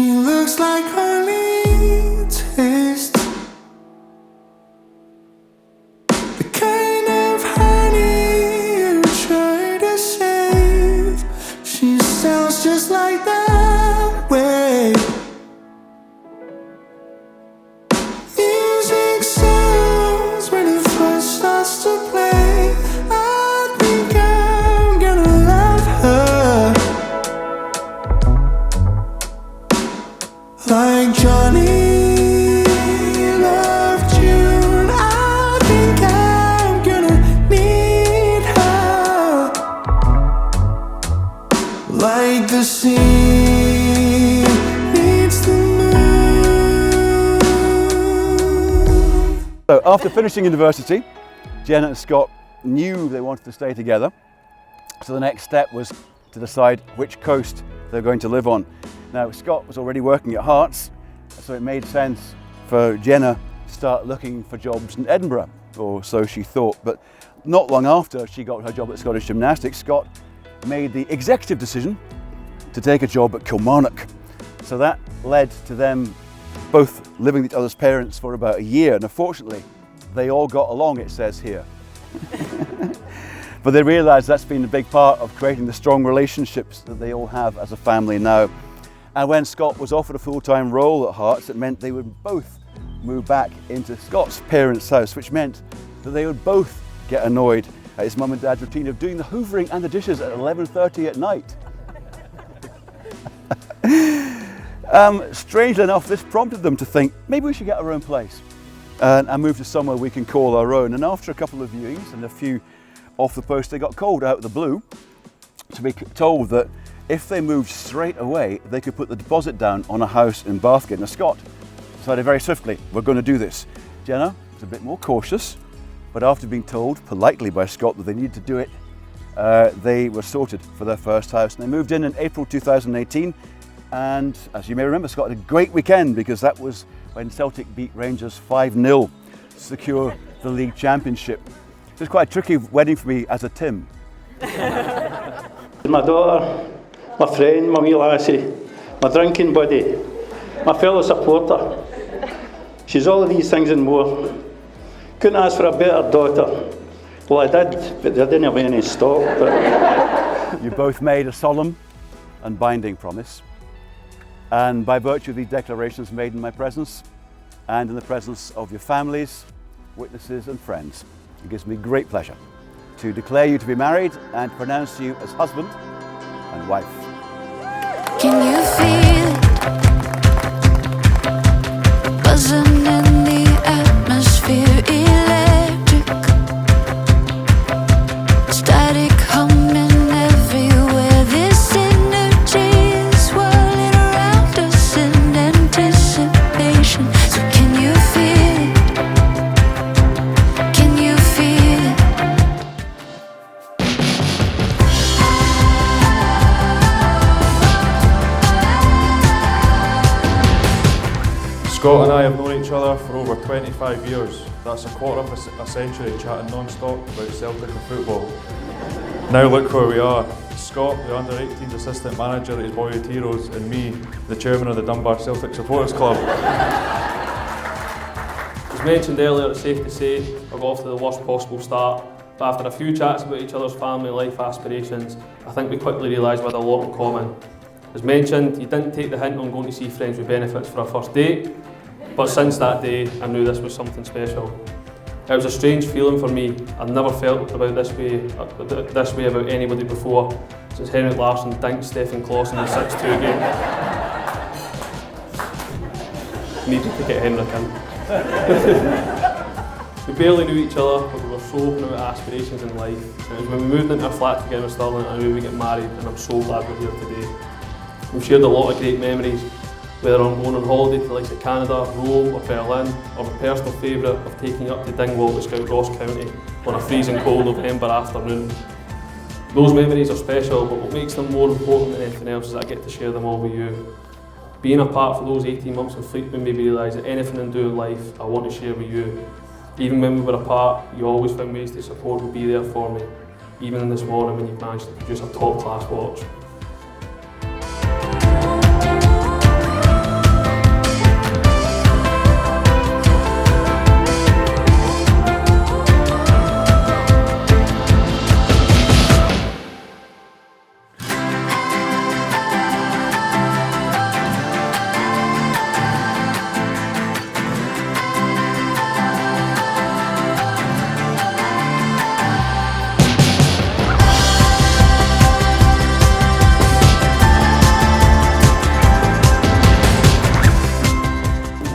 She looks like honey taste, the kind of honey you try to save. She sounds just like that way. Music sounds when it first starts to play. I think I'm gonna love her like Johnny loved June. I think I'm gonna need her like the sea needs the moon. So after finishing university, Jenna and Scott knew they wanted to stay together. So the next step was to decide which coast they're going to live on. Now, Scott was already working at Hearts, so it made sense for Jenna to start looking for jobs in Edinburgh, or so she thought. But not long after she got her job at Scottish Gymnastics, Scott made the executive decision to take a job at Kilmarnock. So that led to them both living with each other's parents for about a year, and unfortunately, they all got along, it says here. But they realised that's been a big part of creating the strong relationships that they all have as a family now. And when Scott was offered a full-time role at Hearts, it meant they would both move back into Scott's parents' house, which meant that they would both get annoyed at his mum and dad's routine of doing the hoovering and the dishes at 11:30 at night. Strangely enough, this prompted them to think, maybe we should get our own place and move to somewhere we can call our own. And after a couple of viewings and a few off the post, they got called out of the blue to be told that if they moved straight away, they could put the deposit down on a house in Bathgate. Now, Scott decided very swiftly, we're going to do this. Jenna was a bit more cautious, but after being told politely by Scott that they needed to do it, they were sorted for their first house. And they moved in April 2018. And as you may remember, Scott had a great weekend because that was when Celtic beat Rangers 5-0 to secure the league championship. It was quite a tricky wedding for me as a Tim. My daughter, my friend, my wee lassie, my drinking buddy, my fellow supporter. She's all of these things and more. Couldn't ask for a better daughter. Well, I did, but I didn't have any stock. But You both made a solemn and binding promise. And by virtue of these declarations made in my presence and in the presence of your families, witnesses and friends, it gives me great pleasure to declare you to be married and pronounce you as husband and wife. Can you feel it? Buzzing in the atmosphere, electric, static humming everywhere. This energy is whirling around us in anticipation. So can you feel it? Can you feel it? Scott and I have known each other for over 25 years. That's a quarter of a century chatting non-stop about Celtic and football. Now look where we are. Scott, the under-18s assistant manager at his boyhood heroes, and me, the chairman of the Dunbar Celtic Supporters Club. As mentioned earlier, it's safe to say I got off to the worst possible start, but after a few chats about each other's family life aspirations, I think we quickly realised we had a lot in common. As mentioned, he didn't take the hint on going to see friends with benefits for a first date, but since that day, I knew this was something special. It was a strange feeling for me. I'd never felt about this way about anybody before, since Henrik Larsson dinked Stefan Clausen in the 6-2 game. Needed to get Henrik in. We barely knew each other, but we were so open about aspirations in life. And it was when we moved into a flat together in Stirling, I knew we'd get married, and I'm so glad we're here today. We've shared a lot of great memories, whether I'm going on holiday to the likes of Canada, Rome or Berlin, or my personal favourite of taking up to Dingwall to scout Ross County on a freezing cold November afternoon. Those memories are special, but what makes them more important than anything else is that I get to share them all with you. Being apart for those 18 months in Fleet made me realise that anything I do in life I want to share with you. Even when we were apart, you always found ways to support and be there for me, even in this morning when you've managed to produce a top class watch.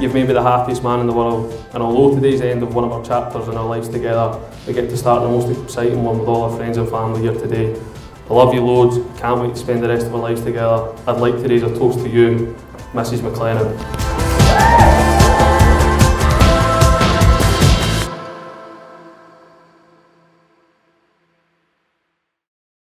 you've made me the happiest man in the world, and although today's the end of one of our chapters in our lives together, we get to start the most exciting one with all our friends and family here today. I love you loads, can't wait to spend the rest of our lives together. I'd like to raise a toast to you, Mrs. McLennan.